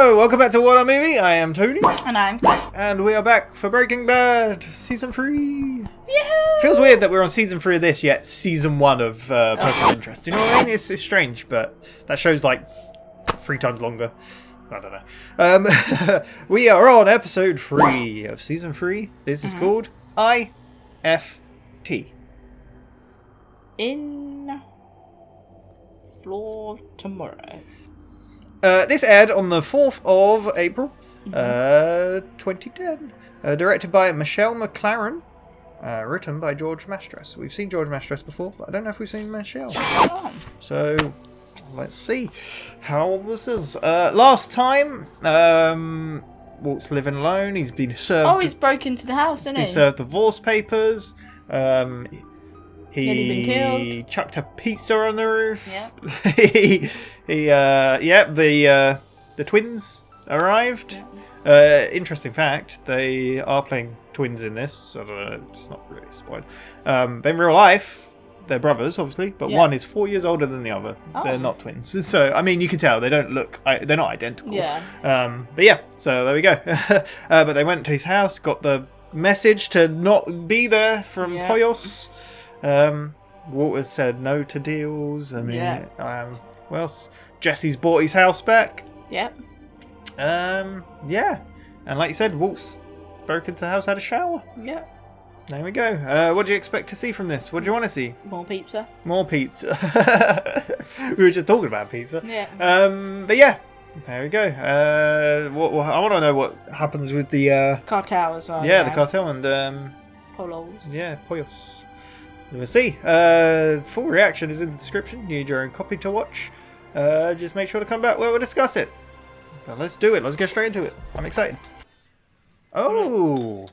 Hello, welcome back to WhatAreMovie. I am Tony. And I'm Clutz. And we are back for Breaking Bad, Season 3. Yahoo! Feels weird that we're on Season 3 of this, yet Season 1 of Personal Interest. You know what I mean? It's strange, but that show's like 3 times longer. I don't know. We are on Episode 3 of Season 3. This is called I.F.T. In Floor Tomorrow. This aired on the 4th of April, 2010. Directed by Michelle MacLaren. Written by George Mastras. We've seen George Mastras before, but I don't know if we've seen Michelle. Oh. So, let's see how this is. Last time, Walt's living alone. He's been served. Oh, he's broke into the house, isn't he? He's been served divorce papers. Nearly been killed. Chucked a pizza on the roof. Yeah. The twins arrived. Yeah. Interesting fact, they are playing twins in this. So it's not really spoiled. But in real life, they're brothers, obviously, but one is 4 years older than the other. Oh. They're not twins. So, I mean, you can tell they don't look, they're not identical. Yeah. But yeah, so there we go. But they went to his house, got the message to not be there from Poyos. Walter said no to deals. I mean, what else? Jesse's bought his house back. Yep. Yeah. And like you said, Walt's broke into the house, had a shower. Yep. There we go. What do you expect to see from this? What do you want to see? More pizza. More pizza. We were just talking about pizza. Yeah. But yeah, there we go. I want to know what happens with the Cartel as well. the cartel and Polos. yeah, Poyos. We'll see. Full reaction is in the description. You need your own copy to watch. Just make sure to come back where we'll discuss it. So let's do it. Let's get straight into it. I'm excited. Oh.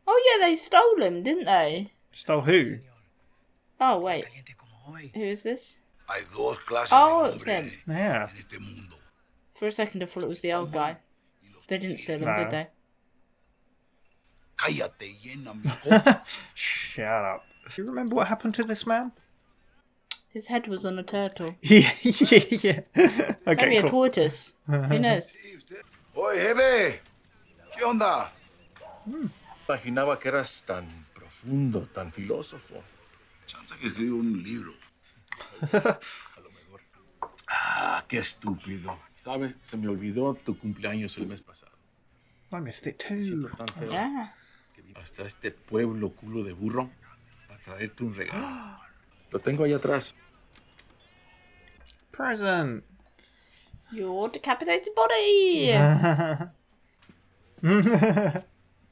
Oh yeah, they stole him, didn't they? Stole who? Oh wait. Who is this? Oh, it's him. Yeah. For a second I thought it was the old guy. They didn't steal him, did they? Shut up. Do you remember what happened to this man? His head was on a turtle. Yeah. Okay, Maybe a cool. tortoise. Who knows? Oye, jefe, ¿qué onda? Imaginaba que eras tan profundo, tan filósofo. Chance que escribo un libro. A lo mejor. Ah, qué estúpido. ¿Sabes? Se me olvidó tu cumpleaños el mes pasado. I missed it too. Siento tan feo Yeah. que vine hasta este pueblo culo de burro para traerte un regalo. Lo tengo ahí atrás. Present. Your decapitated body!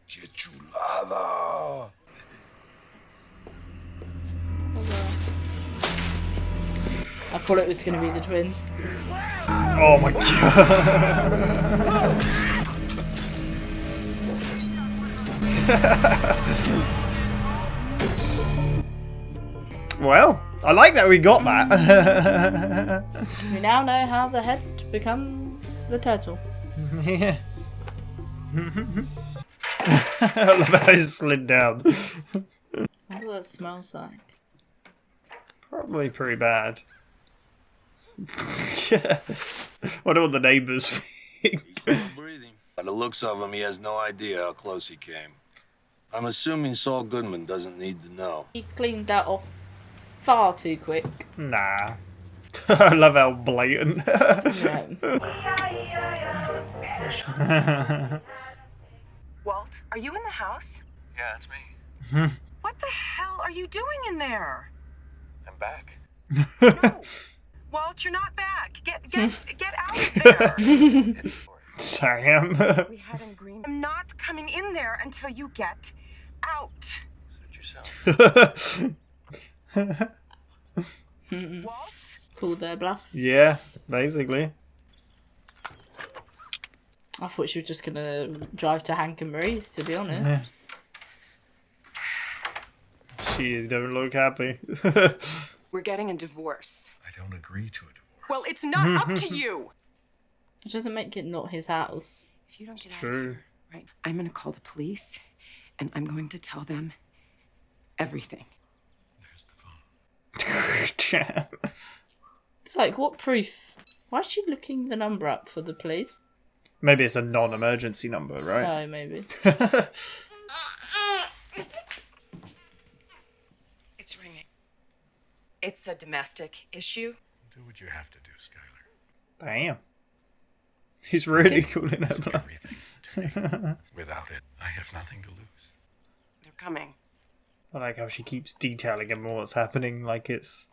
¡Qué chulada! I thought it was going to be the twins. Oh my god. Well, I like that we got that. We now know how the head becomes the turtle. Yeah. I love how it slid down. I wonder what that smells like. Probably pretty bad. Yeah. Wonder what the neighbours think. He's still breathing. By the looks of him, he has no idea how close he came. I'm assuming Saul Goodman doesn't need to know. He cleaned that off far too quick. Nah. I love how blatant. Walt, are you in the house? Yeah, it's me. What the hell are you doing in there? I'm back. No. Walt, you're not back. Get out of there. Sam. We had an agreement. I'm not coming in there until you get out. Suit yourself. Walt? Called their bluff. Yeah, basically. I thought she was just going to drive to Hank and Marie's, to be honest. She don't look happy. We're getting a divorce. I don't agree to a divorce. Well, it's not up to you. It doesn't make it not his house. If you don't get out, True. right? I'm going to call the police, and I'm going to tell them everything. There's the phone. It's like, what proof Why is she looking the number up for the police? Maybe it's a non-emergency number, right? Oh, maybe. It's ringing. It's a domestic issue. Do what you have to do, Skylar. Damn. He's really calling her It's bluff. everything to me. Without it, I have nothing to lose. They're coming. I like how she keeps detailing him what's happening, like it's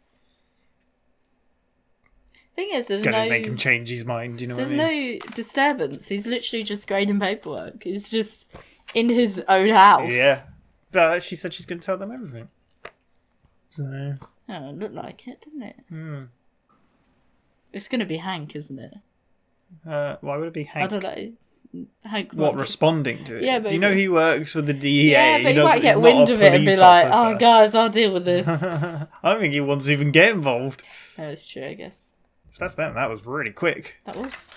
Thing is, there's gonna no make him change his mind, you know what I there's mean? no disturbance. He's literally just grading paperwork. He's just in his own house. Yeah. But she said she's gonna tell them everything. So Oh, it looked like it, didn't it? hmm. It's gonna be Hank, isn't it? Why would it be Hank? I don't know. Hank What, might responding to it? Yeah, but- you know he works for the DEA. Yeah, but he might get he's not wind a of it and be police like, "Oh, officer. guys, I'll deal with this." I don't think he wants to even get involved. That's true, I guess. If that's them, that was really quick. That was.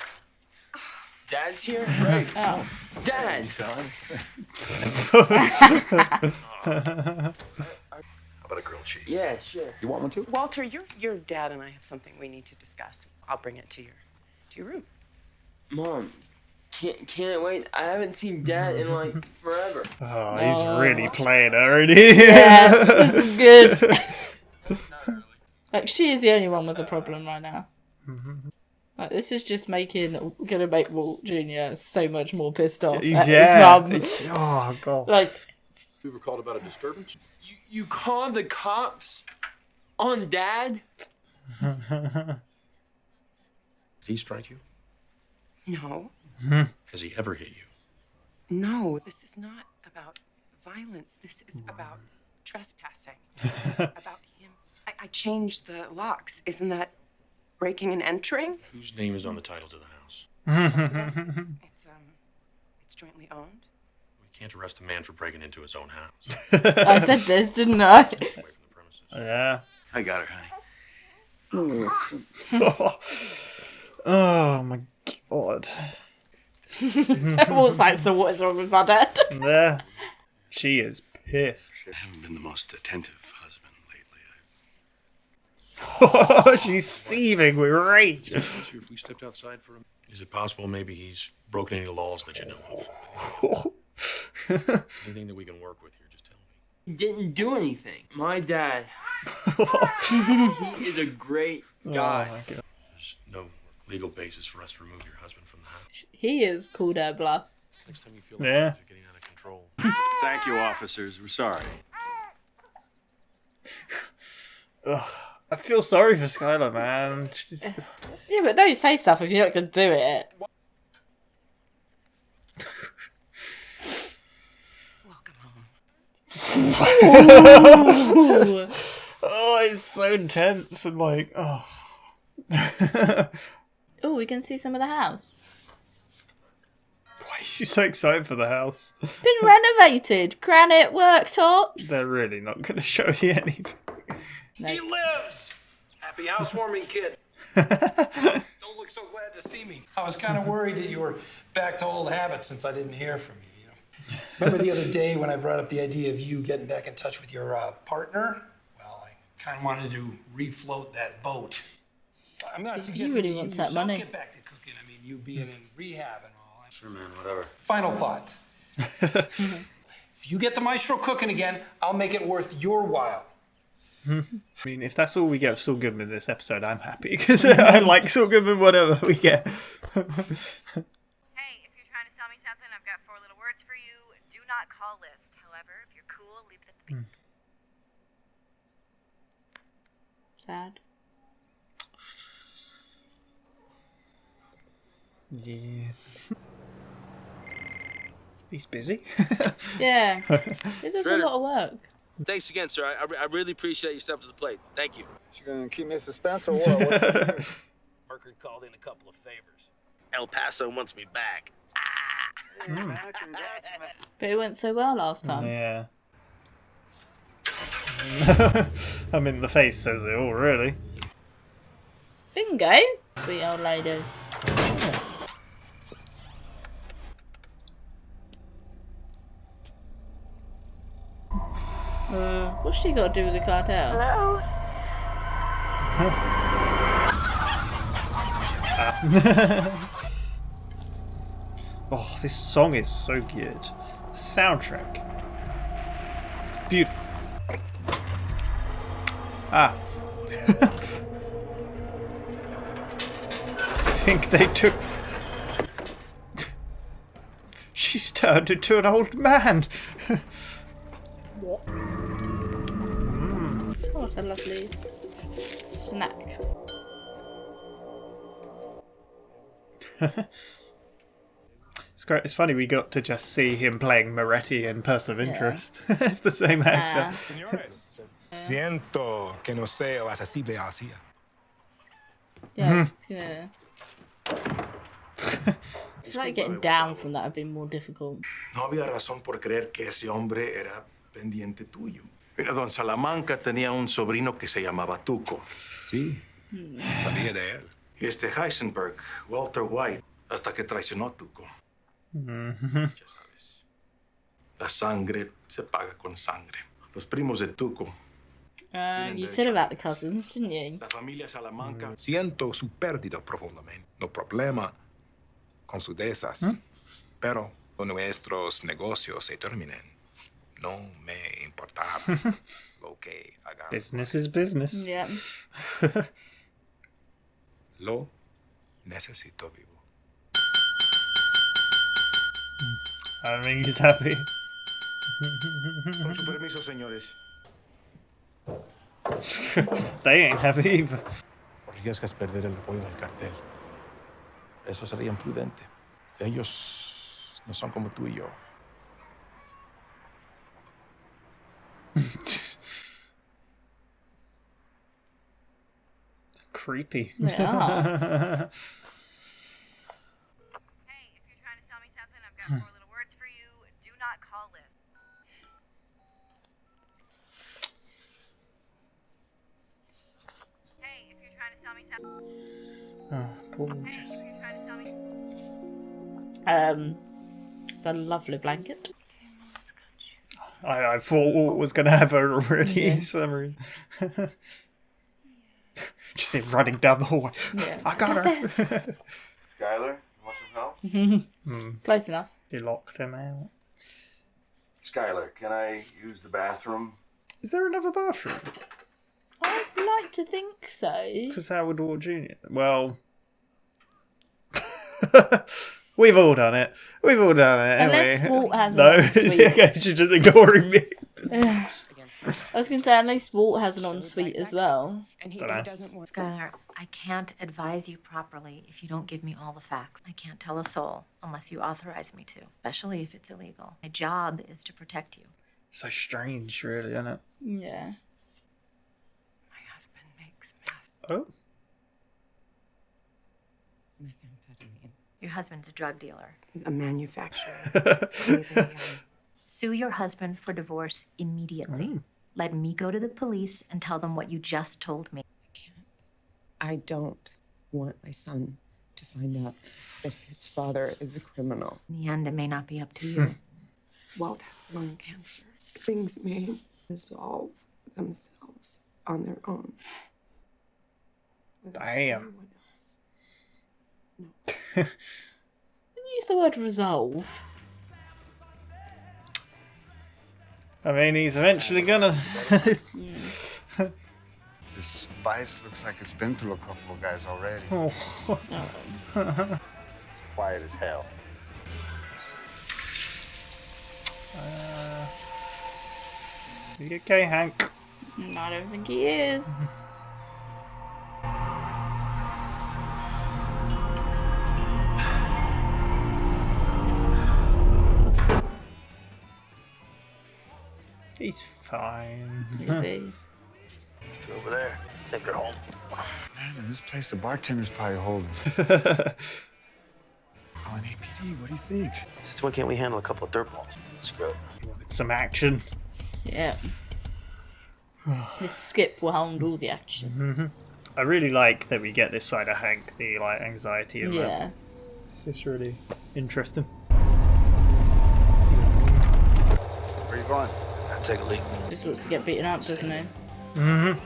Dad's here? Great. Oh. Dad! Son? How about a grilled cheese? Yeah, sure. You want one too? Walter, your dad and I have something we need to discuss. I'll bring it to your room. Mom, can't wait. I haven't seen Dad in like forever. Oh, he's really playing her, isn't he? Yeah, this is good. Like, she is the only one with a problem right now. Like, this is just gonna make Walt Jr. so much more pissed off at his mum. Oh, God. Like, You were called about a disturbance? You called the cops on Dad? Did he strike you? No. Has he ever hit you? No, this is not about violence. This is about trespassing. About him. I changed the locks. Isn't that breaking and entering? Whose name is on the title to the house? Yes, it's jointly owned. We can't arrest a man for breaking into his own house. I said this, didn't I? Away from the premises. Yeah. I got her, honey. Oh, my God. Walt's like, so what is wrong with my dad? There. She is pissed. I haven't been the most attentive husband lately. She's seething with rage. If we stepped outside for him, is it possible maybe he's broken any laws that you know of? Anything that we can work with here, just tell me. He didn't do anything. My dad, he is a great guy. Oh, my God. There's no legal basis for us to remove your husband from the house. He has called her bluff. Next time you feel like Yeah. things are getting out of control. Thank you, officers. We're sorry. Ugh. I feel sorry for Skylar, man. She's- Yeah, but don't say stuff if you're not going to do it. Welcome home. Ooh. Oh, it's so intense and like, oh. Oh, we can see some of the house. Why are you so excited for the house? It's been renovated. Granite worktops. They're really not going to show you anything. He lives! Happy housewarming, kid. Don't look so glad to see me. I was kind of worried that you were back to old habits since I didn't hear from you. Remember the other day when I brought up the idea of you getting back in touch with your partner? Well, I kind of wanted to refloat that boat. I'm not suggesting really that wants you that money. get back to cooking. I mean, you being in rehab and all. Sure, man, whatever. Final thought. If you get the maestro cooking again, I'll make it worth your while. I mean, if that's all we get of Saul Goodman this episode, I'm happy because I like Saul Goodman, whatever we get. Hey, if you're trying to sell me something, I've got 4 little words for you. Do not call list. However, if you're cool, leave it at the beginning. Sad. Yeah. He's busy. Yeah. It does a lot of work. Thanks again, sir. I really appreciate you stepping to the plate. Thank you. You gonna keep me in suspense or what? Merker called in a couple of favors. El Paso wants me back. But it went so well last time. Yeah. I mean, the face says it all, really. Bingo. Sweet old lady. What's she got to do with the cartel? Hello? Oh, this song is so good. Soundtrack. Beautiful. Ah. I think they took... She's turned into an old man. What? Oh, what a lovely snack. It's great. It's funny we got to just see him playing Moretti in Person of Interest. It's the same actor. Señores, siento que no sea accesible así. Yeah, yeah. I feel like getting down from that would be more difficult. No había razón por creer que ese hombre era pendiente tuyo. Mira, don Salamanca tenía un sobrino que se llamaba Tuco. Sí, sabía de él. Y este Heisenberg, Walter White, hasta que traicionó a Tuco. Ya sabes. La sangre se paga con sangre. Los primos de Tuco. You said about the cousins, didn't you? La familia Salamanca. Siento su pérdida profundamente. No problema con sus deudas. Pero cuando nuestros negocios se terminen, no me importará lo que hagamos. Business is business. Yeah. Lo necesito vivo. I mean, he's happy. Con su permiso, señores. They ain't happy either. Arriesgas perder el apoyo del cartel. Eso sería imprudente. Ellos no son como tú y yo. Creepy. They are. Hey, if you're trying to sell me something, I've got 4 little words for you. Do not call Liz. Hey, if you're trying to sell me something. Oh, poor Hey, if Jesse. you're trying to sell me. It's a lovely blanket. I thought Walt was going to have her already. Yeah. Summary. Just him running down the hallway. Yeah. I got her. Skylar, you want some help? Close enough. He locked him out. Skylar, can I use the bathroom? Is there another bathroom? I'd like to think so. Because how would Walt Jr.? Well, we've all done it. We've all done it. Unless haven't we? Walt has no, an ensuite. okay, she's just ignoring me. I was going to say, at least Walt has an ensuite as well. And he Dunno. doesn't want. Skylar, I can't advise you properly if you don't give me all the facts. I can't tell a soul unless you authorize me to, especially if it's illegal. My job is to protect you. So strange, really, isn't it? Yeah. My husband makes meth. Oh. Methamphetamine. Your husband's a drug dealer. A manufacturer. Sue your husband for divorce immediately. Let me go to the police and tell them what you just told me. I can't. I don't want my son to find out that his father is a criminal. In the end, it may not be up to you. Walt has lung cancer. Things may resolve themselves on their own. Without Damn. anyone else. No. Use the word resolve. I mean, he's eventually gonna. This vice looks like it's been through a couple of guys already. Oh. It's quiet as hell. You okay, Hank? I don't think he is. He's fine. Is he? Over there. I think they're home. Man, in this place, the bartender's probably holding. Calling APD, what do you think? So why can't we handle a couple of dirt balls? Screw it. Some action. Yeah. This skip will hold all the action. I really like that we get this side of Hank, the like anxiety of it. Yeah. This is really interesting. Where you going? I'll take a leak. Just wants to get beaten up, doesn't he? Your move.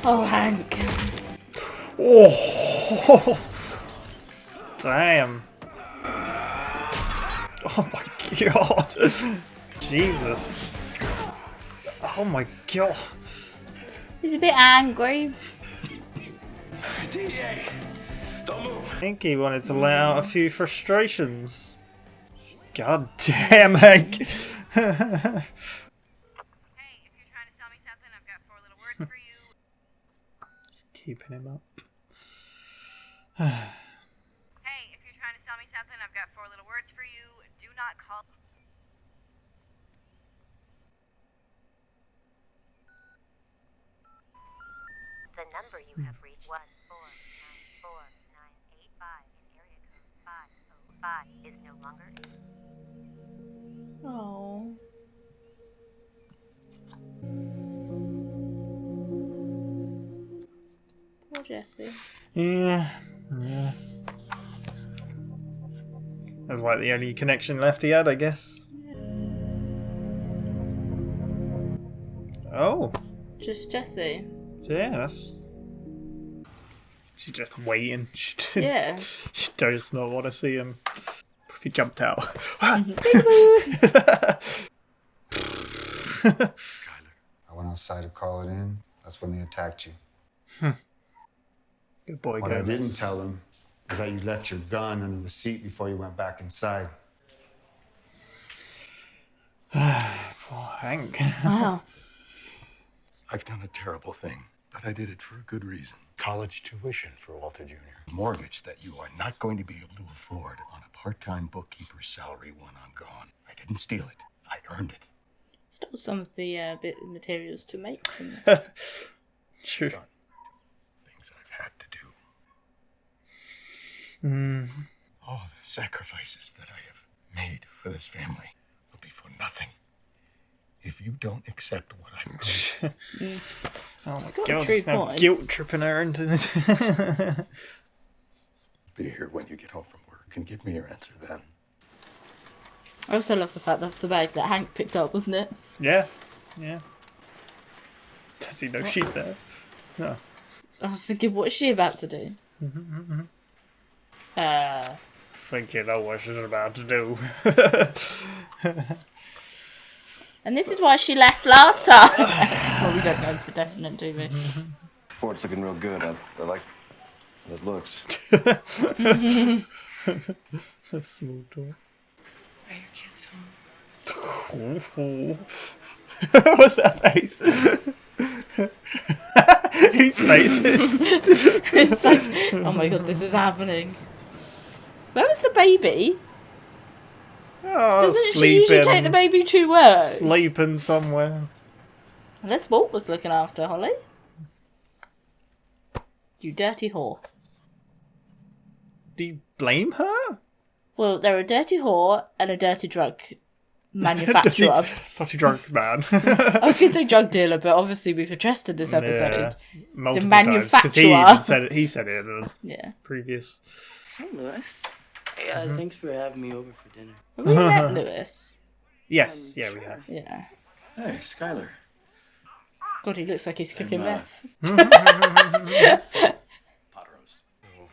Oh, Hank. Oh, damn. Oh my god. Jesus. Oh my god. He's a bit angry. I think he wanted to let out a few frustrations. God damn, Hank. Hey, if you're trying to sell me something, I've got 4 little words for you. Keeping him up. Hey, if you're trying to sell me something, I've got 4 little words for you. Do not call. The number you have reached 1494985 in area code 505 is no longer. Oh. Poor Jesse. Yeah. That's like the only connection left he had, I guess. Oh. Just Jesse. Yeah, that's... She's just waiting. Yeah. She does not want to see him. If he jumped out. I went outside to call it in. That's when they attacked you. Good boy, What I Gomez. didn't tell them is that you left your gun under the seat before you went back inside. Poor Hank. Wow. I've done a terrible thing, but I did it for a good reason. College tuition for Walter Jr. Mortgage that you are not going to be able to afford on a part-time bookkeeper's salary when I'm gone. I didn't steal it. I earned it. Stole some of the materials to make them. True. Things I've had to do. Mm. All the sacrifices that I have made for this family will be for nothing if you don't accept what I'm doing. Oh my got a god, true he's now point. guilt tripping her into it. Be here when you get home from work and give me your answer then. I also love the fact that's the bag that Hank picked up, wasn't it? Yeah. Does he know she's there? No. I was thinking, what is she about to do? Think you know what she's about to do. And this is why she left last time. Well, we don't know for definite, do we? Sport's looking real good. I like it looks. A small door. Are your kids home? What's that face? Whose face is? It's like, oh my god, this is happening. Where was the baby? Oh, Doesn't she usually take the baby to work? Sleeping somewhere. Unless Walt was looking after Holly. You dirty whore. Do you blame her? Well, they're a dirty whore and a dirty drug manufacturer. Dirty drunk man. I was going to say drug dealer, but obviously we've addressed in this episode. Yeah, multiple the manufacturer. Times, 'cause he even said it. He said it in the previous. Hey, Lewis. Hey, thanks for having me over for dinner. Have we met Lewis? Yes, yeah, we have. Yeah. Hey, Skylar. God, he looks like he's cooking meth. Pot roast. How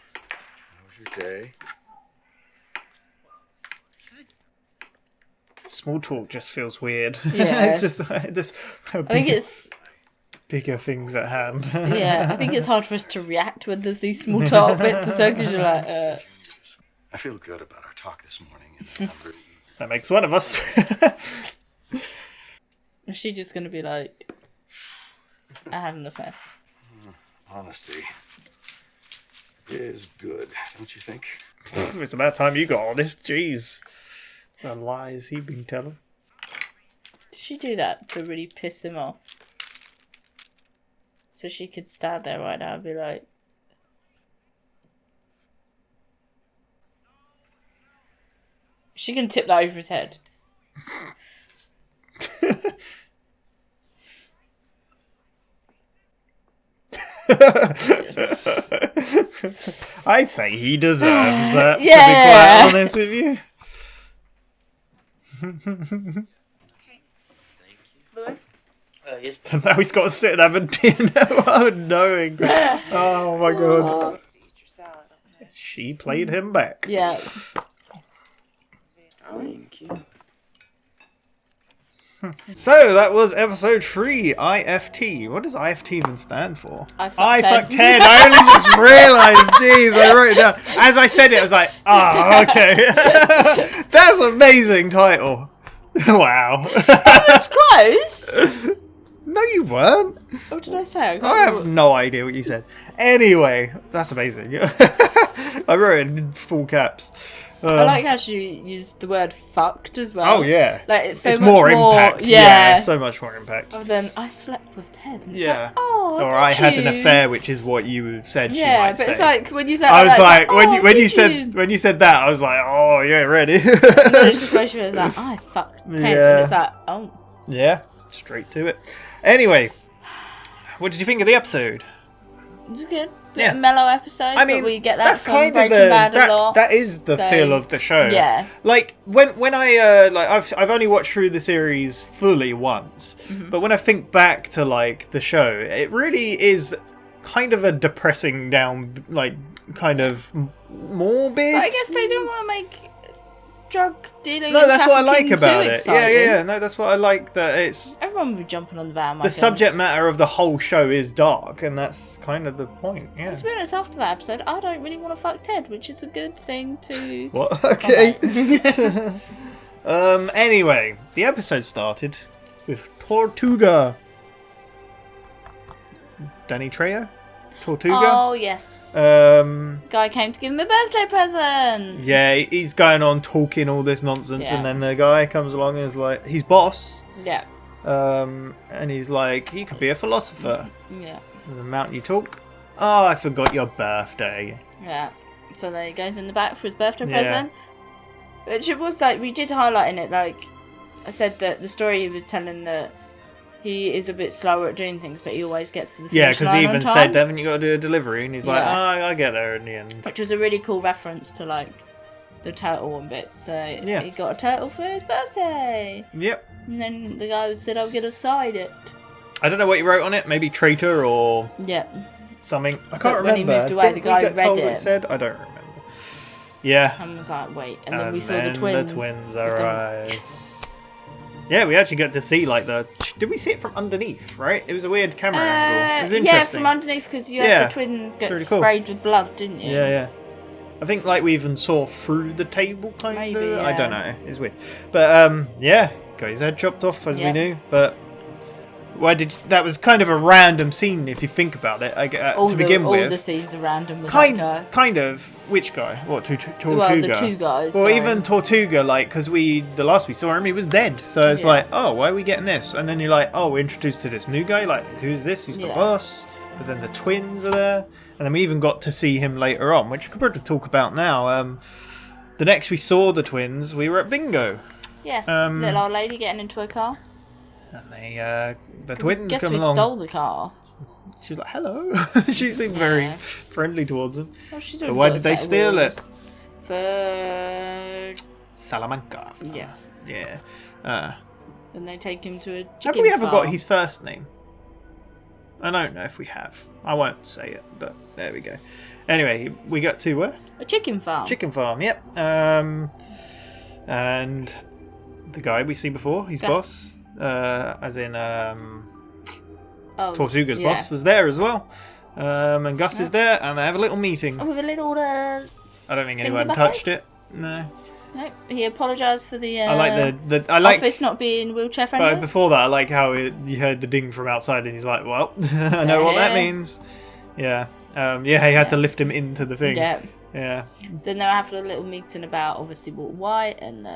was your day? Small talk just feels weird. Yeah. It's just like this. I think it's bigger things at hand. yeah. I think it's hard for us to react when there's these small talk bits and so because you're like, I feel good about our talk this morning. And I'm really... That makes one of us. Is she just gonna be like, I had an affair? Honesty is good, don't you think? It's about time you got honest. Jeez. The lies he's been telling. Did she do that to really piss him off? So she could stand there right now and be like, she can tip that over his head. I'd say he deserves that, Yeah. to be quite honest with you. Lewis? Yes. And now he's got to sit and have a dinner without knowing. Oh my god. She played him back. Yeah. Thank you. So that was episode 3, I.F.T. What does I.F.T. even stand for? I fuck Ted. I only just realised. Jeez, I wrote it down. As I said it, I was like, oh, okay. That's an amazing title. Wow. That was close. No, you weren't. What did I say? I have no idea what you said. Anyway, that's amazing. I wrote it in full caps. I like how she used the word fucked as well. Oh, yeah. Like, it's so it's much more impact. Yeah, so much more impact. Oh, then I slept with Ted. And it's Yeah. like, oh, Or I had an affair, which is what you said she might say. Yeah, but it's like, when you said I was that, like, it's like, when you said that, I was like, oh, yeah, ready. And then it's just when she was like, I fucked Ted. Yeah. And it's like, oh. Yeah, straight to it. Anyway, what did you think of the episode? It was good. Yeah. A mellow episode. I mean, but we get that that's from kind of Breaking Bad a lot. that is the so, feel of the show. Yeah. Like when I I've only watched through the series fully once, but when I think back to like the show, it really is kind of a depressing down, like kind of morbid. But I guess they didn't want to make drug dealing. No, and that's what I like trafficking about too it. exciting. Yeah. No, that's what I like. That it's everyone would be jumping on the bandwagon. the subject matter of the whole show is dark, and that's kind of the point. Yeah. To be honest, after that episode, I don't really want to fuck Ted, which is a good thing to. What? Okay. Anyway, the episode started with Tortuga. Danny Trejo? Tortuga? Oh, yes. Guy came to give him a birthday present. Yeah, he's going on talking all this nonsense, and then the guy comes along and is like, he's boss. Yeah. And he's like, you could be a philosopher. Yeah. The amount you talk. Oh, I forgot your birthday. Yeah. So then he goes in the back for his birthday present. Which it was like, we did highlight in it, like, I said that the story he was telling that he is a bit slower at doing things, but he always gets to the finish line on time. Yeah, because he even said, haven't you got to do a delivery? And he's like, oh, I get there in the end. Which was a really cool reference to, like, the turtle one bit. So he got a turtle for his birthday. Yep. And then the guy said, I'm going to side it. I don't know what you wrote on it. Maybe traitor or something. I can't remember. When he moved away, the guy read what it. It said? I don't remember. Yeah. And was like, wait. And then we saw the twins. The twins arrived. Yeah, we actually got to see, like, did we see it from underneath, right? It was a weird camera angle. It was interesting. Yeah, from underneath, because you had the twin get really sprayed with blood, didn't you? Yeah. I think, like, we even saw through the table, kind of. Maybe, yeah. I don't know. It's weird. But, yeah, got his head chopped off, as we knew. But that was kind of a random scene, if you think about it, to begin with. All the scenes are random with kind that guy. Kind of. Which guy? What, Tortuga? Well, the two guys. Well, even Tortuga, like, because the last we saw him, he was dead. So it's like, oh, why are we getting this? And then you're like, oh, we're introduced to this new guy. Like, who's this? He's the boss. But then the twins are there. And then we even got to see him later on, which we could probably talk about now. The next we saw the twins, we were at bingo. Yes, little old lady getting into a car. And the twins come along. Stole the car. She's like, hello. She seemed very friendly towards them. Well, but why did they steal it? For Salamanca. Yes. Yeah. Then they take him to a chicken Have we ever farm. got his first name? I don't know if we have. I won't say it, but there we go. Anyway, we got to where? A chicken farm. Chicken farm, yep. And the guy we see before, his boss, as in Tortuga's boss, was there as well. And Gus is there, and they have a little meeting. With a little. I don't think anyone touched it. No. Nope. He apologised for the. I like office not being wheelchair friendly. But before that, I like how you heard the ding from outside, and he's like, "Well, I know what that means." Yeah. He had to lift him into the thing. Yeah. Yeah. Then they were having a little meeting about obviously Walter White and.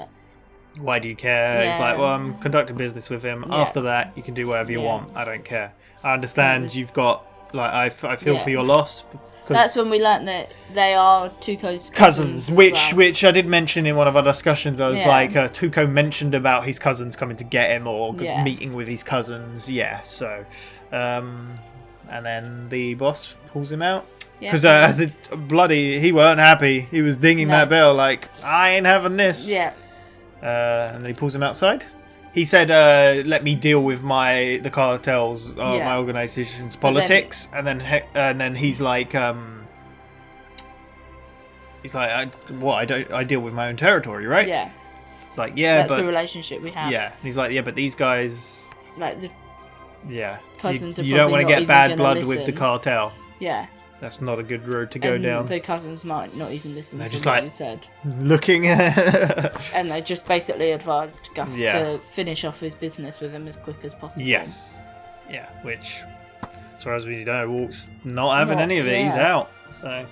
Why do you care? He's like, well, I'm conducting business with him. Yeah. After that, you can do whatever you want. I don't care. I understand you've got, like, I feel for your loss. That's when we learnt that they are Tuco's cousins, which I did mention in one of our discussions. I was like, Tuco mentioned about his cousins coming to get him or meeting with his cousins. Yeah, so. And then the boss pulls him out. Because he weren't happy. He was dinging that bell like, I ain't having this. Yeah. And then he pulls him outside. he said, "Let me deal with the cartels, my organization's politics," and then he's like, I deal with my own territory, right? Yeah. It's like, yeah, that's the relationship we have. Yeah, and he's like, yeah, but these guys, like the cousins, you don't want to get bad blood with the cartel. Yeah. That's not a good road to go down. The cousins might not even listen to just what you said. Looking and they just basically advised Gus to finish off his business with him as quick as possible. Yes. Yeah, which, as far as we know, Walt's not having any of it. Yeah. He's out. So,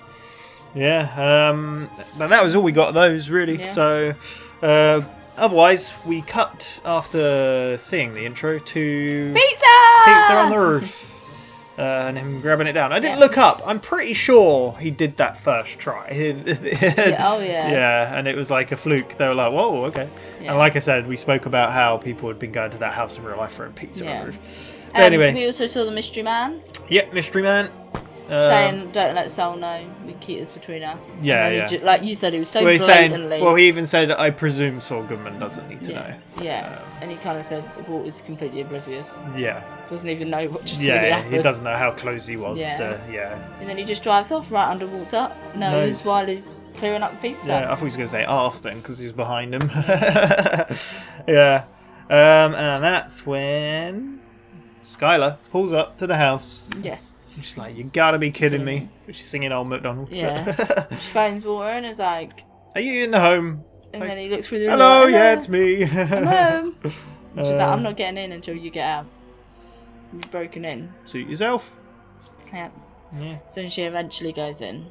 yeah. But that was all we got of those, really. Yeah. So, otherwise, we cut after seeing the intro to Pizza on the roof. And him grabbing it down. I didn't look up. I'm pretty sure he did that first try. Yeah, and it was like a fluke. They were like, whoa, okay. Yeah. And like I said, we spoke about how people had been going to that house in real life for a pizza on the roof. Anyway. We also saw the mystery man. Yep, mystery man. Saying, don't let Sol know. We keep this between us. Yeah. Like you said, it was so blatantly. He even said, I presume Saul Goodman doesn't need to know. Yeah. And he kind of said Walt was completely oblivious. Yeah. Doesn't even know what just really happened. He doesn't know how close he was to. And then he just drives off right under Walt's nose while he's clearing up the pizza. Yeah, I thought he was going to say arse then because he was behind him. Yeah. And that's when Skylar pulls up to the house. Yes. She's like, you gotta be kidding me. She's singing Old MacDonald. Yeah. She phones Walter and is like, are you in the home? And then he looks through the window. Hello, yeah, it's me. I'm home. She's like, I'm not getting in until you get out. You've broken in. Suit yourself. Yeah. So she eventually goes in.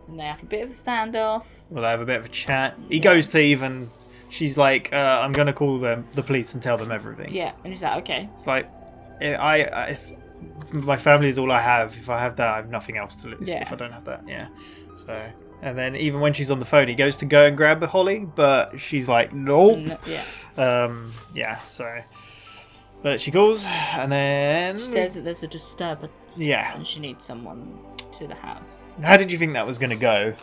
And they have a bit of a standoff. Well, they have a bit of a chat. He goes to even... She's like, I'm going to call the police and tell them everything. Yeah, and he's like, okay. It's like, if my family is all I have. If I have that, I have nothing else to lose. If I don't have that, So, and then even when she's on the phone, he goes to go and grab Holly, but she's like, nope. So, but she calls, and then she says that there's a disturbance. Yeah, and she needs someone to the house. How did you think that was going to go?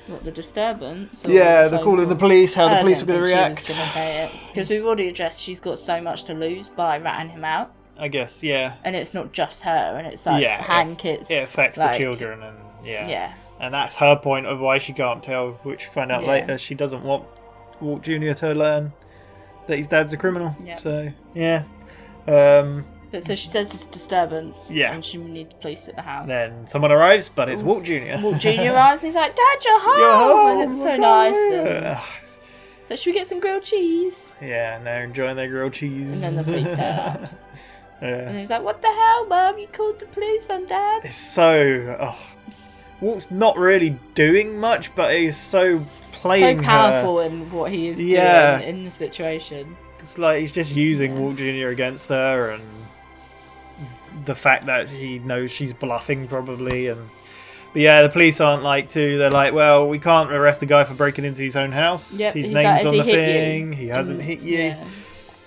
What, the disturbance? They're calling the police. How the police were going to react? Because we've already addressed she's got so much to lose by ratting him out. I guess, yeah. And it's not just her, and it's like Hank, it affects the children, and and that's her point of why she can't tell, which we find out later. She doesn't want Walt Jr. to learn that his dad's a criminal. So but so she says it's a disturbance. And she needs police at the house. Then someone arrives, but it's Walt Jr. Walt Jr. arrives, and he's like, "Dad, you're home!" And it's so nice. And so should we get some grilled cheese? Yeah, and they're enjoying their grilled cheese. And then the police turn up. And he's like, what the hell, Mum? You called the police on Dad? It's so... Walt's not really doing much, but he's so playing so powerful in what he is doing in the situation. It's like he's just using Walt Jr. against her, and the fact that he knows she's bluffing, probably. But the police aren't they're like, well, we can't arrest the guy for breaking into his own house. His name's on the thing. He hasn't hit you. Yeah.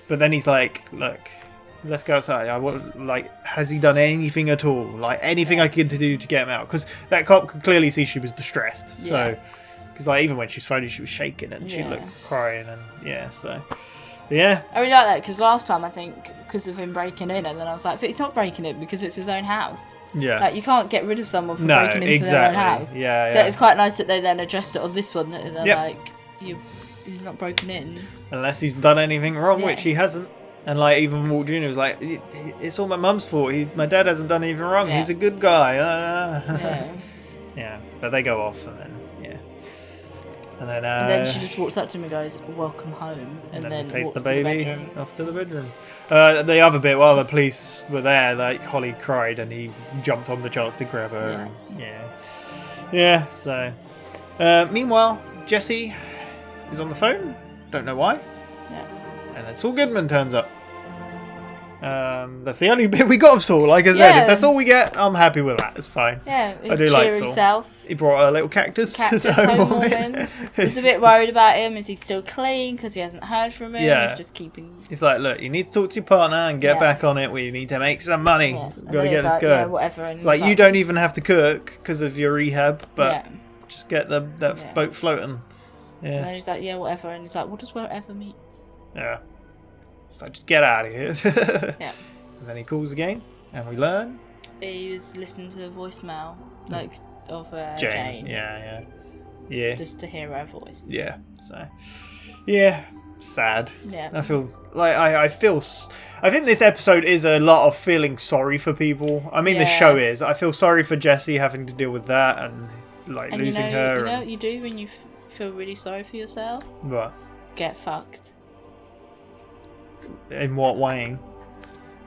But then he's like, look... Let's go outside. Has he done anything at all? Anything I could do to get him out? Because that cop could clearly see she was distressed. So, because even when she was phoning, she was shaking and she looked crying and I really like that because last time I think because of him breaking in, and then I was like, but he's not breaking in because it's his own house. Yeah, you can't get rid of someone for breaking into their own house. So it's quite nice that they then addressed it on this one. That they're like, he's not broken in unless he's done anything wrong, which he hasn't. And even Walt Jr. was like, it's all my mum's fault. My dad hasn't done anything wrong. He's a good guy. But they go off and then and then she just walks up to him and goes, welcome home, and then takes walks the baby off to the bedroom. The other bit, while the police were there, Holly cried and he jumped on the chance to grab her. So meanwhile, Jesse is on the phone. Don't know why. And then Saul Goodman turns up. That's the only bit we got of Saul. Like I said, if that's all we get, I'm happy with that. It's fine. Yeah, I do like Saul. Self. He brought a little cactus. He's a bit worried about him. Is he still clean? Because he hasn't heard from him. He's just keeping... He's like, look, you need to talk to your partner and get back on it. We need to make some money. We've got to get this going. Whatever. And it's like, you don't even have to cook because of your rehab, but just get that boat floating. And then he's like, yeah, whatever. And he's like, what does whatever mean? Yeah. It's like, just get out of here. Yeah. And then he calls again, and we learn he was listening to the voicemail, like of Jane. Jane. Yeah. Just to hear her voice. Yeah. So, yeah, sad. Yeah. I feel like I think this episode is a lot of feeling sorry for people. I mean, the show is. I feel sorry for Jessie having to deal with that and like losing her. You know what you do when you feel really sorry for yourself? What? Get fucked. In what way?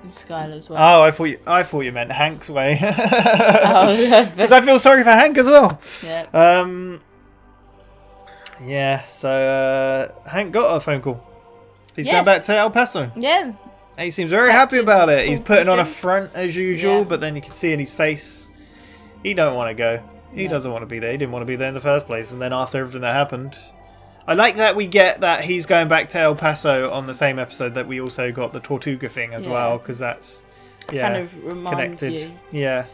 In Skylar's way. Oh, I thought you meant Hank's way. Oh, because I feel sorry for Hank as well. Yeah. Yeah. So Hank got a phone call. He's going Yes. back to El Paso. Yeah. He seems very happy about it. He's putting on a front as usual, but then you can see in his face, he don't want to go. He doesn't want to be there. He didn't want to be there in the first place. And then after everything that happened, I like that we get that he's going back to El Paso on the same episode that we also got the Tortuga thing as well, because that's kind of reminds connected. you. Yeah.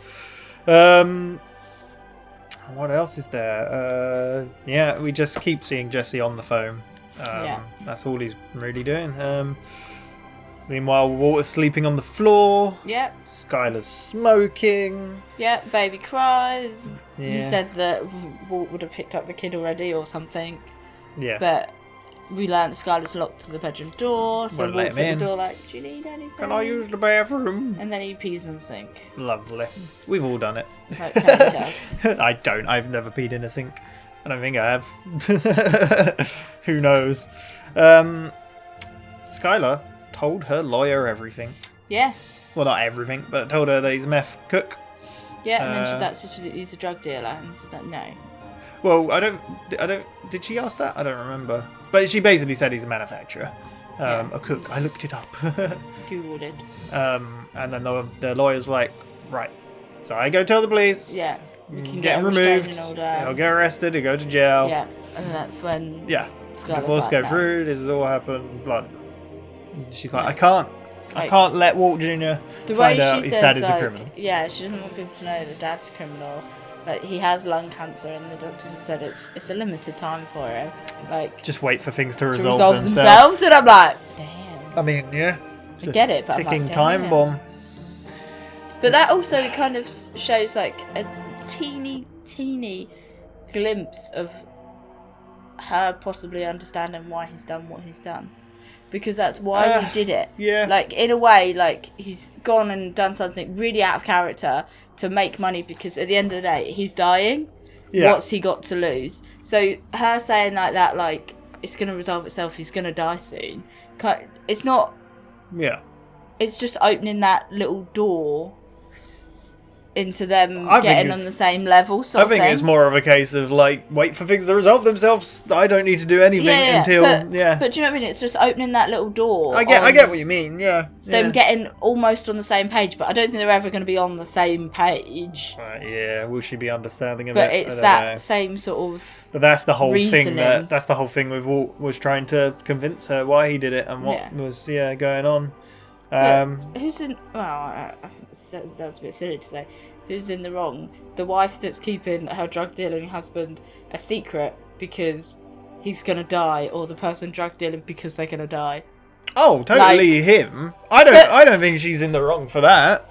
What else is there? Yeah, we just keep seeing Jessie on the phone. That's all he's really doing. Meanwhile, Walter's sleeping on the floor. Yep. Skylar's smoking. Yep, baby cries. Yeah. You said that Walt would have picked up the kid already or something. Yeah. But we learned Skylar's locked to the bedroom door, so Won't let Walt's him at in. the door like, do you need anything? Can I use the bathroom? And then he pees in the sink. Lovely. We've all done it. Like Kelly does. I don't. I've never peed in a sink. I don't think I have. Who knows? Skylar told her lawyer everything. Yes. Well, not everything, but told her that he's a meth cook. Yeah, and then he's a drug dealer, and she's like, no. Well, I don't. Did she ask that? I don't remember. But she basically said he's a manufacturer, a cook. I looked it up. Googled it. And then the lawyer's like, right. So I go tell the police. Yeah. We can get him a removed. restraining order. He'll get arrested. He'll go to jail. Yeah, and that's when. Yeah. Skylar's Divorce like, go no. through. This has all happened. Blood. She's like, I can't let Walt Jr. The way find she out his says, dad is a like, criminal. Yeah, she doesn't want people to know the dad's a criminal. Like, he has lung cancer, and the doctors have said it's a limited time for him. Like, Just wait for things to to resolve themselves. And I'm like, damn. I mean, yeah. It's I a get it, but I'm ticking like, time damn. bomb. But that also kind of shows like a teeny glimpse of her possibly understanding why he's done what he's done. Because that's why he did it. Yeah. Like, in a way, like, he's gone and done something really out of character to make money, because at the end of the day, he's dying. Yeah. What's he got to lose? So her saying like that, like, it's going to resolve itself, he's going to die soon. It's not... Yeah. It's just opening that little door into them I think getting on it's- the same level, sort I think of thing. it's more of a case of like, wait for things to resolve themselves. I don't need to do anything until But do you know what I mean? It's just opening that little door. I get what you mean. Yeah. Them getting almost on the same page, but I don't think they're ever going to be on the same page. Yeah. Will she be understanding of But it? it's I don't that know. same sort of. But that's the whole reasoning. thing. That's the whole thing with Walt was trying to convince her why he did it and what was going on. But who's in? Well, that's a bit silly to say. Who's in the wrong? The wife that's keeping her drug dealing husband a secret because he's gonna die, or the person drug dealing because they're gonna die? Oh, totally him. I don't think she's in the wrong for that.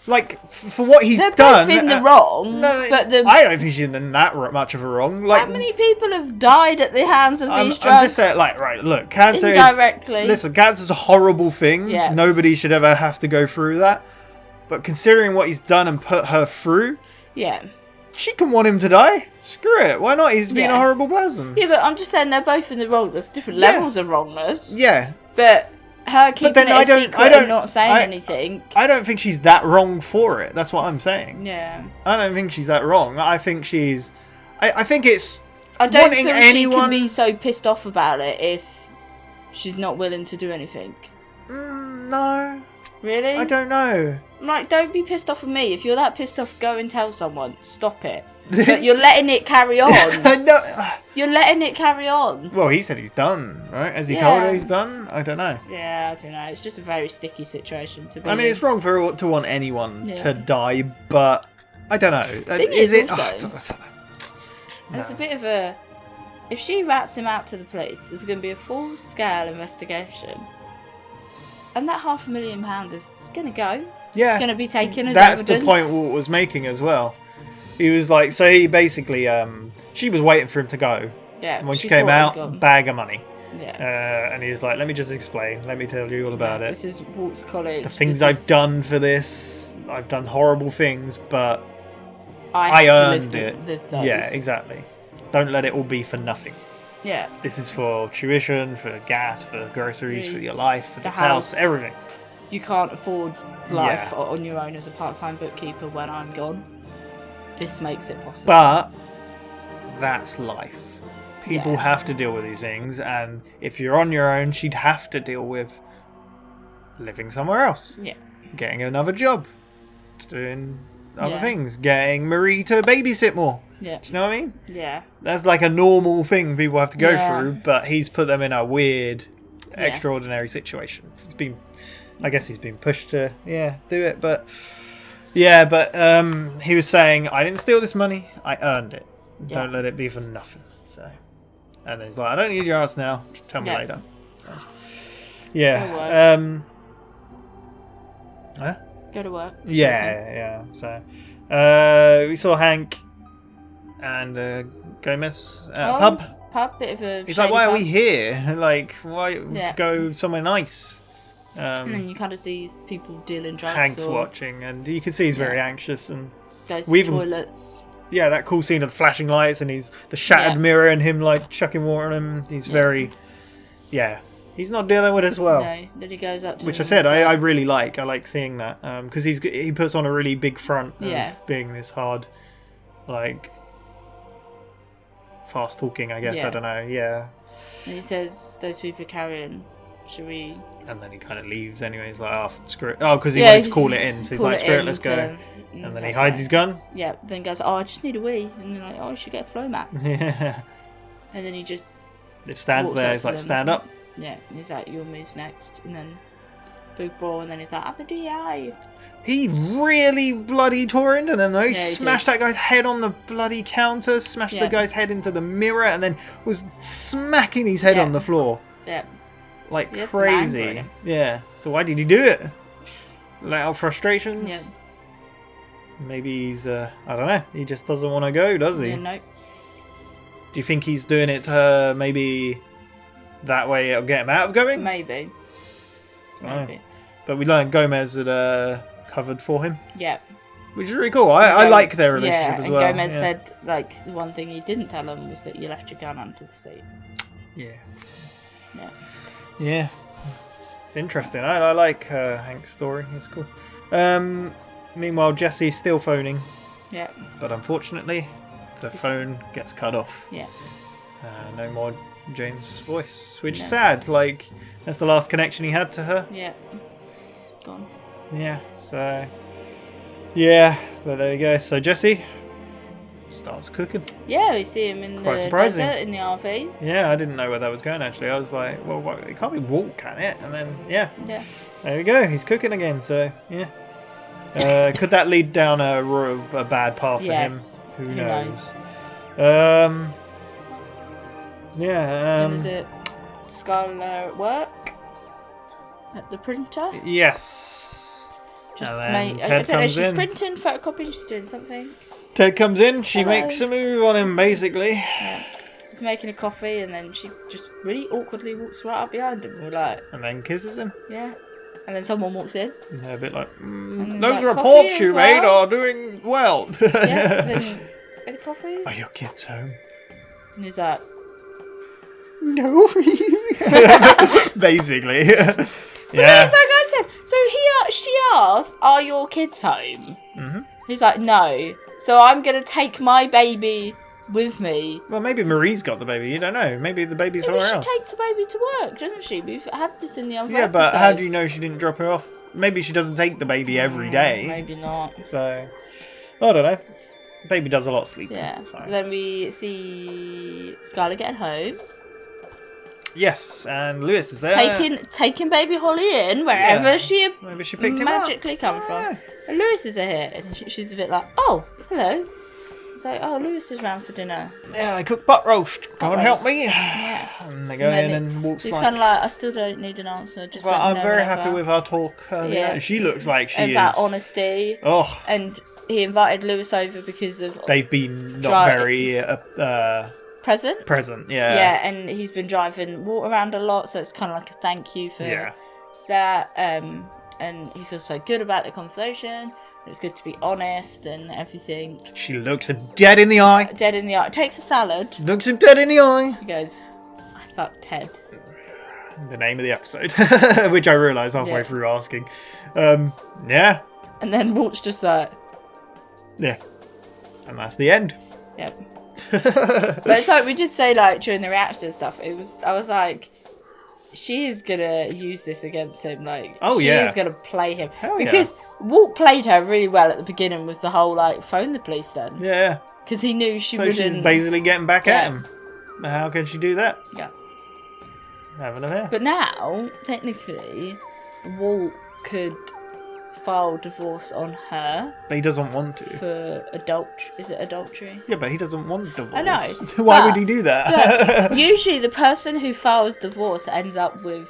Like for what he's they're done. both in the wrong. No, but I don't think she's in that much of a wrong. Like how many people have died at the hands of these drugs? I'm just saying, like, right, look, cancer indirectly. Listen, cancer's a horrible thing. Yeah. Nobody should ever have to go through that. But considering what he's done and put her through, yeah, she can want him to die. Screw it. Why not? He's been a horrible person. Yeah, but I'm just saying they're both in the wrong. There's different levels of wrongness. Yeah. But her keeping it a secret and not saying anything. I don't think she's that wrong for it. That's what I'm saying. Yeah. I don't think she's that wrong. I think she's... I think it's... I don't wanting feel anyone... she can be so pissed off about it if she's not willing to do anything. No. Really? I don't know. I'm like, don't be pissed off with me. If you're that pissed off, go and tell someone. Stop it. But you're letting it carry on. No. You're letting it carry on. Well, he said he's done, right? Has he told her he's done? I don't know. Yeah, I don't know. It's just a very sticky situation to be I mean, in. it's wrong for her to want anyone Yeah. to die, but I don't know. Thing is it? also, there's a bit of a... If she rats him out to the police, there's going to be a full-scale investigation. And that £500,000 is going to go. Yeah. It's going to be taken as That's evidence. the point Walt was making as well. He was like, so he basically, she was waiting for him to go. Yeah. And when she came out, bag of money. Yeah. And he was like, let me just explain. Let me tell you all about it. This is Walt's college. The things I've done for this. I've done horrible things, but I earned it. Yeah, exactly. Don't let it all be for nothing. Yeah. This is for tuition, for gas, for groceries, for your life, for the house, everything. You can't afford life on your own as a part-time bookkeeper when I'm gone. This makes it possible. But that's life. People have to deal with these things, and if you're on your own, she'd have to deal with living somewhere else. Yeah. Getting another job. Doing other things. Getting Marie to babysit more. Yeah. Do you know what I mean? Yeah. That's like a normal thing people have to go through, but he's put them in a weird, extraordinary situation. I guess he's been pushed to, do it, but... Yeah, but he was saying, I didn't steal this money, I earned it. Don't let it be for nothing. So, and then he's like, I don't need your ass now, just tell me later. So, yeah. Go to work. Yeah. So, we saw Hank and Gomez at a pub. Bit of a He's like, why are pub. we here? Like, why go somewhere nice? And then you kind of see people dealing drugs. Hank's watching, and you can see he's very anxious. And goes to the toilets. Yeah, that cool scene of the flashing lights and the shattered mirror and him like chucking water on him. He's very, he's not dealing with it as well. No, then he goes up to which him I said and I really like. I like seeing that because he puts on a really big front of being this hard, like fast talking. I guess I don't know. Yeah. And he says those people are carrying. Should we? And then he kind of leaves anyway. He's like, oh, screw it. Oh, because he wanted to call it in. So he's like, screw it, let's go. And then he hides his gun. Yeah, then goes, oh, I just need a wee. And they're like, oh, you should get a flow mat. Yeah. And then he just stands there. He's like, stand up. Yeah, and he's like, your move's next. And then big ball, and then he's like, I'm a DI. He really bloody tore into them though. He he smashed that guy's head on the bloody counter, smashed the guy's head into the mirror, and then was smacking his head on the floor. Yeah. Like crazy. Yeah. So why did he do it? Let out frustrations? Yeah. Maybe he's, I don't know, he just doesn't want to go, does he? Yeah, nope. Do you think he's doing it to maybe that way it'll get him out of going? Maybe. Maybe. But we learned Gomez had covered for him. Yeah. Which is really cool. I like their relationship as well. And Gomez said, like, the one thing he didn't tell him was that you left your gun under the seat. Yeah. Yeah. Yeah. It's interesting. I like Hank's story. It's cool. Meanwhile, Jesse's still phoning. Yeah. But unfortunately, the phone gets cut off. Yeah. No more Jane's voice, which is sad. Like, that's the last connection he had to her. Yeah. Gone. Yeah, so... Yeah, but there you go. So Jesse starts cooking. Yeah, we see him in Quite the surprising. desert in the RV. Yeah, I didn't know where that was going, actually. I was like, well, it can't be Walt, can it? And then, yeah. There we go. He's cooking again, so, yeah. Could that lead down a bad path for him? Who knows? Yeah. And is it Skylar at work? At the printer? Yes. Just and then I Ted don't know, comes she's in. printing, photocopying, she's doing something. Ted comes in, she Hello. makes a move on him, basically. Yeah. He's making a coffee and then she just really awkwardly walks right up behind him. We're like... And then kisses him. Yeah. And then someone walks in. Yeah, a bit like, And those like, reports "Coffee you as made well?" are doing well. Yeah, then, any coffee? Are your kids home? And he's like... No. Basically. But then it's like I said, so she asked, are your kids home? Mm-hmm. He's like, no. So I'm going to take my baby with me. Well, maybe Marie's got the baby. You don't know. Maybe the baby's somewhere else. She takes the baby to work, doesn't she? We've had this in the other Yeah, but how episodes. do you know she didn't drop her off? Maybe she doesn't take the baby every day. Maybe not. So, I don't know. Baby does a lot of sleeping. Yeah. It's fine. Then we see Skylar getting home. Yes, and Lewis is there. Taking baby Holly in wherever Maybe she picked him magically come from. And Lewis is here, and she's a bit like, oh, hello. He's like, oh, Lewis is round for dinner. Yeah, I cooked butt roast. Come and help me. Yeah. And they go in and walks he's like... kind of like, I still don't need an answer. Just Well, let me I'm know very whenever. happy with our talk. Yeah. She looks like she about is... honesty. Oh. And he invited Lewis over because of... They've been not very... Present, yeah. Yeah, and he's been driving Walt around a lot, so it's kind of like a thank you for that. And he feels so good about the conversation. It's good to be honest and everything. She looks him dead in the eye. Dead in the eye. Takes a salad. Looks him dead in the eye. He goes, I fucked Ted. The name of the episode, which I realised halfway through asking. Yeah. And then Walt's just like... Yeah. And that's the end. Yep. But it's like we did say, like, during the reaction and stuff, I was like, she is gonna use this against him. Like, she is gonna play him. Because Walt played her really well at the beginning with the whole, like, phone the police then. Yeah. Because he knew she so wouldn't... she's basically getting back at him. How can she do that? Yeah. Have an affair. But now, technically, Walt could file divorce on her. But he doesn't want to. For is it adultery? Yeah, but he doesn't want divorce. I know. Why would he do that? Look, usually the person who files divorce ends up with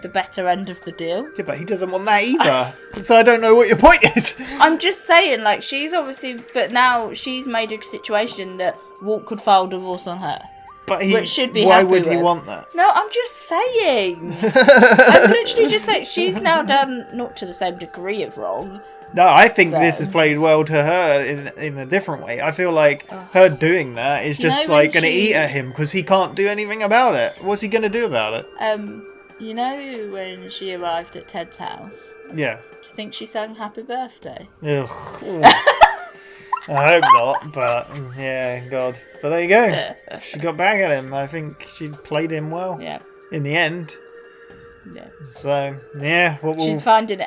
the better end of the deal. Yeah, but he doesn't want that either. So I don't know what your point is. I'm just saying, like, she's obviously... But now she's made a situation that Walt could file divorce on her. But which should be why happy would he with. want that? No, I'm just saying. I'm literally just saying she's now done, not to the same degree of wrong. No, I think this has played well to her in a different way. I feel like her doing that is just like going to eat at him because he can't do anything about it. What's he going to do about it? You know when she arrived at Ted's house? Yeah. Do you think she sang Happy Birthday? Ugh. I hope not, but yeah, God. But there you go. She got back at him. I think she played him well. Yeah. In the end. Yeah. So, yeah. She's finding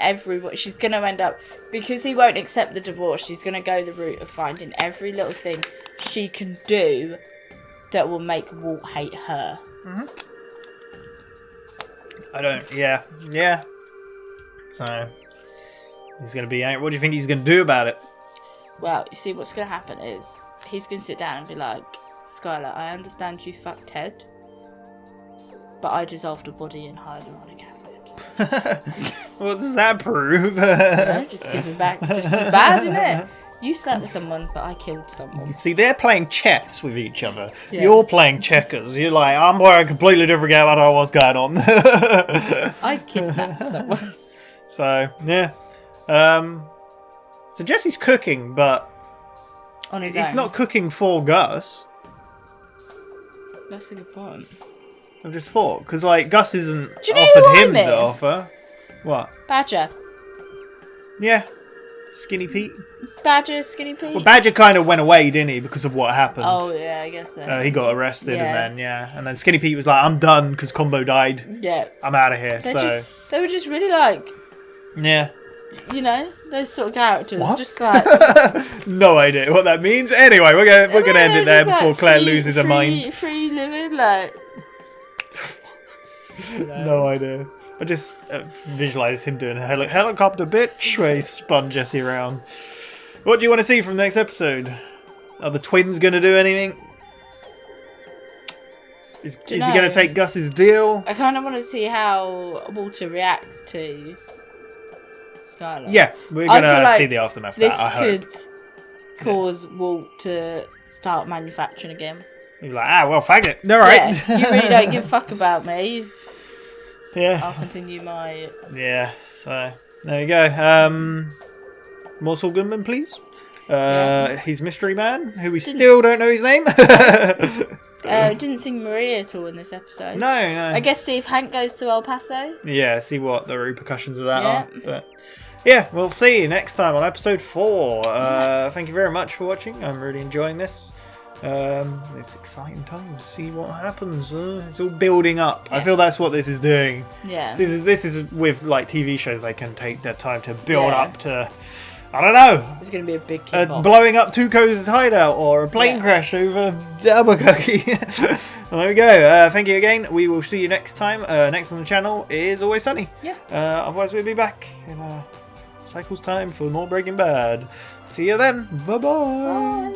she's going to end up, because he won't accept the divorce, she's going to go the route of finding every little thing she can do that will make Walt hate her. Yeah. So, he's going to be angry. What do you think he's going to do about it? Well, you see, what's going to happen is he's going to sit down and be like, Skylar, I understand you fucked Ted, but I dissolved a body in hyaluronic acid. What does that prove? Just give him back just as bad, isn't it? You slept with someone, but I killed someone. See, they're playing chess with each other. Yeah. You're playing checkers. You're like, I'm playing a completely different game. I don't know what's going on. I kidnapped someone. So, yeah. So Jesse's cooking, but on his he's own. not cooking for Gus. That's a good point. I've just thought, because like Gus isn't Do you know who offered I him miss? the offer. What? Badger. Yeah. Skinny Pete. Badger, Skinny Pete. Well, Badger kind of went away, didn't he, because of what happened? Oh yeah, I guess so. He got arrested, and then Skinny Pete was like, "I'm done," because Combo died. Yeah. I'm out of here. They were just really like. Yeah. You know, those sort of characters. What? Just like. No idea what that means. Anyway, we're gonna end it there before Claire loses her mind. Free living, like. No idea. I just visualise him doing a helicopter bitch where he spun Jesse around. What do you want to see from the next episode? Are the twins going to do anything? Is he going to take Gus's deal? I kind of want to see how Walter reacts to Skylar. Yeah, we're going to see the aftermath of that, I hope. This could cause Walt to start manufacturing again. You're like, well, fag it. All right. Yeah, you really don't give a fuck about me. Yeah. I'll continue my... Yeah, so there you go. More Saul Goodman, please. He's Mystery Man, who we still don't know his name. Didn't sing Maria at all in this episode. No. I guess see if Hank goes to El Paso. Yeah, see what the repercussions of that are. But yeah, we'll see you next time on episode 4. Thank you very much for watching. I'm really enjoying this. It's exciting time to see what happens. It's all building up. Yes. I feel that's what this is doing. Yeah. This is with like TV shows, they can take their time to build up to, I don't know. It's going to be a big kick-off. Blowing up Tuco's hideout or a plane crash over Albuquerque. Well, there we go. Thank you again. We will see you next time. Next on the channel is Always Sunny. Yeah. Otherwise, we'll be back in a cycle's time for more Breaking Bad. See you then. Bye-bye. Bye.